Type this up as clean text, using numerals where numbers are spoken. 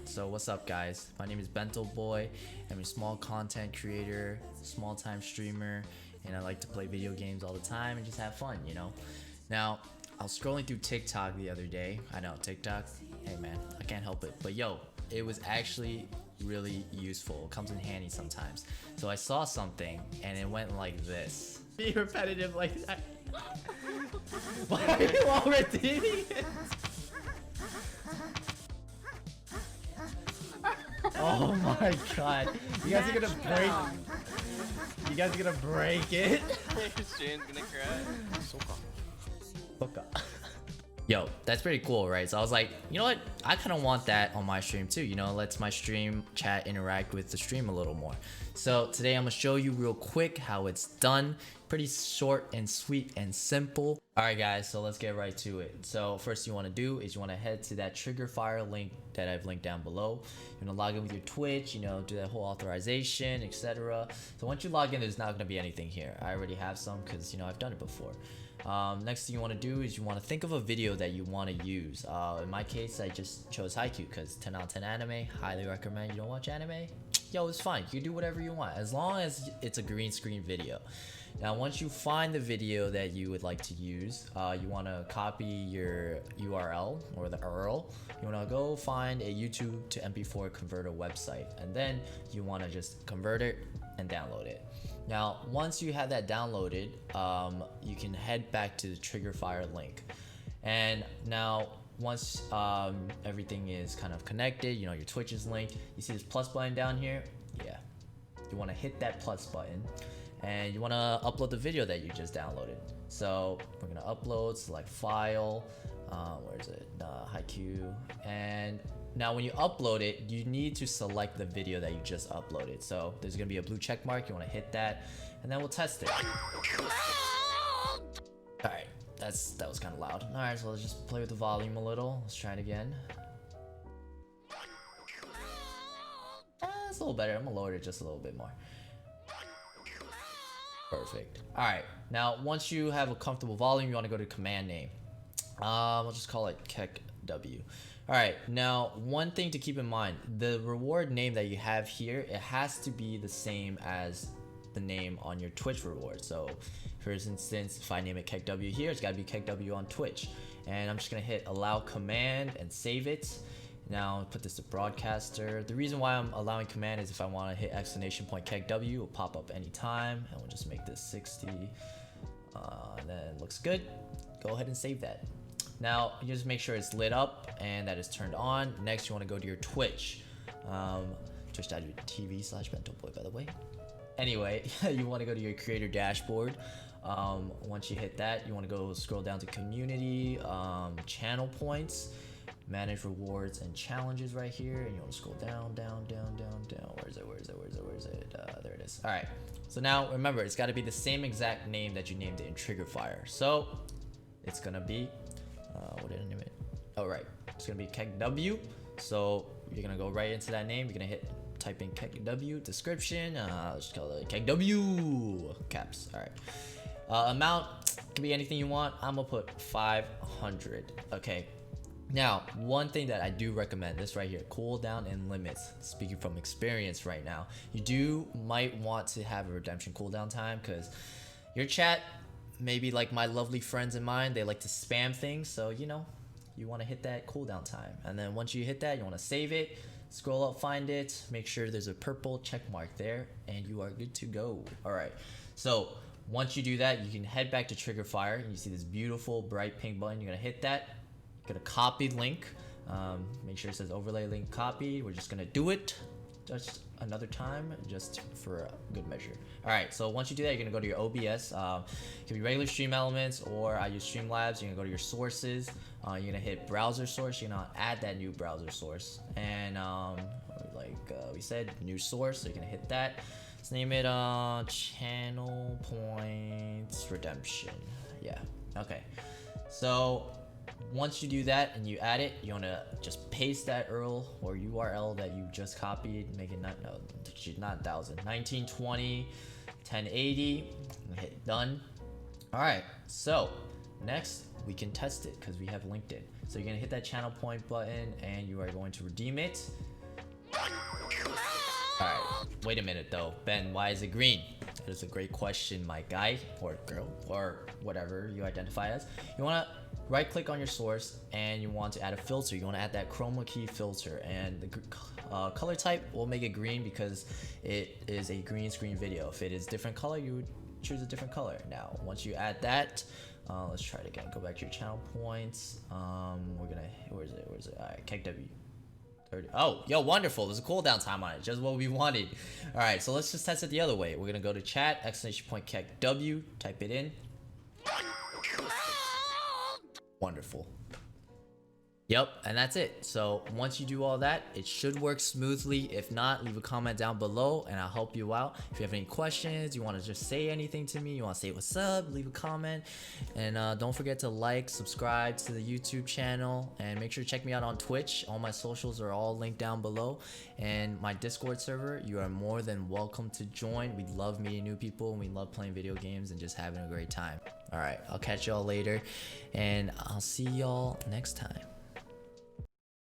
So what's up guys, my name is Bento Boy. I'm a small content creator, small time streamer, and I like to play video games all the time and just have fun, you know. Now I was scrolling through TikTok the other day. I know TikTok, hey man, I can't help it, but yo, it was actually really useful. It comes in handy sometimes. So I saw something and it went like this. Be repetitive like that. Why are you all redeeming it? Oh my god. You guys are gonna break. You guys are gonna break it. Shane's gonna cry. Soka. Yo, that's pretty cool, right? So I was like, you know what? I kind of want that on my stream too. You know, lets my stream chat interact with the stream a little more. So today I'm gonna show you real quick how it's done. Pretty short and sweet and simple. All right, guys. So let's get right to it. So first you want to do is you want to head to that Triggerfyre link that I've linked down below. You're gonna log in with your Twitch. You know, do that whole authorization, etc. So once you log in, there's not gonna be anything here. I already have some because you know I've done it before. Next thing you want to do is you want to think of a video that you want to use. In my case, I just chose Haikyuu because 10 out of 10 anime. Highly recommend. You don't watch anime? Yo, it's fine. You can do whatever you want as long as it's a green screen video. Now, once you find the video that you would like to use, you want to copy your URL or the URL. You want to go find a YouTube to MP4 converter website, and then you want to just convert it and download it. Now, once you have that downloaded, you can head back to the Triggerfyre link. And now, once everything is kind of connected, you know, your Twitch is linked, you see this plus button down here? Yeah. You want to hit that plus button, and you want to upload the video that you just downloaded. So we're going to upload, select file, where is it? Haikyuu. And now when you upload it, you need to select the video that you just uploaded. So there's gonna be a blue check mark, you wanna hit that, and then we'll test it. Alright, that was kinda loud. Alright, so let's just play with the volume a little. Let's try it again. It's a little better, I'm gonna lower it just a little bit more. Perfect. Alright, now once you have a comfortable volume, you wanna go to command name. We'll just call it KEKW. Alright, now one thing to keep in mind, the reward name that you have here, it has to be the same as the name on your Twitch reward. So for instance, if I name it KEKW here, it's gotta be KEKW on Twitch. And I'm just gonna hit allow command and save it. Now put this to broadcaster. The reason why I'm allowing command is if I wanna hit exclamation point KEKW, it'll pop up anytime. And we'll just make this 60. And then it looks good. Go ahead and save that. Now, you just make sure it's lit up and that is turned on. Next, you want to go to your Twitch. Twitch.tv/BentoBoy, by the way. Anyway, you want to go to your creator dashboard. Once you hit that, you want to go scroll down to community, channel points, manage rewards and challenges right here. And you want to scroll down. Where is it? There it is. All right. So now, remember, it's got to be the same exact name that you named it in Triggerfyre. So, it's going to be... what did I name it? Oh, right. It's gonna be KEKW. So you're gonna go right into that name. You're gonna type in KEKW description. Let's just call it KEKW caps. All right. Amount can be anything you want. I'm gonna put 500. Okay. Now, one thing that I do recommend, this right here, cooldown and limits. Speaking from experience right now, you might want to have a redemption cooldown time because your chat, maybe like my lovely friends and mine, they like to spam things. So, you know, you want to hit that cooldown time. And then once you hit that, you want to save it, scroll up, find it, make sure there's a purple check mark there, and you are good to go. All right. So once you do that, you can head back to Triggerfyre and you see this beautiful bright pink button. You're going to hit that. You're going to copy link. Make sure it says overlay link copy. We're just going to do it just another time, just for a good measure. All right, so once you do that, you're gonna go to your OBS. It can be regular stream elements, or I use Streamlabs. You're gonna go to your sources. You're gonna hit browser source. You're gonna add that new browser source, and we said, new source. So you're gonna hit that. Let's name it channel points redemption. Yeah. Okay. So once you do that and you add it, you want to just paste that URL or URL that you just copied, make it not 1000, 1920, 1080, and hit done. All right, so next we can test it because we have linked it. So you're gonna hit that channel point button and you are going to redeem it. Alright, wait a minute though. Ben, why is it green? That is a great question, my guy, or girl, or whatever you identify as. You want to right click on your source and you want to add a filter. You want to add that chroma key filter, and the color type will make it green because it is a green screen video. If it is different color, you would choose a different color. Now, once you add that, let's try it again. Go back to your channel points. We're gonna, where is it? Alright, KEKW. 30. Oh, yo, wonderful. There's a cooldown time on it, just what we wanted. All right, so let's just test it the other way. We're gonna go to chat, !KEKW, type it in. Wonderful. Yep, and that's it. So once you do all that, it should work smoothly. If not, leave a comment down below and I'll help you out. If you have any questions, you want to just say anything to me, you want to say what's up, leave a comment. And don't forget to like, subscribe to the YouTube channel, and make sure to check me out on Twitch. All my socials are all linked down below. And my Discord server, you are more than welcome to join. We love meeting new people, and we love playing video games and just having a great time. All right, I'll catch y'all later, and I'll see y'all next time.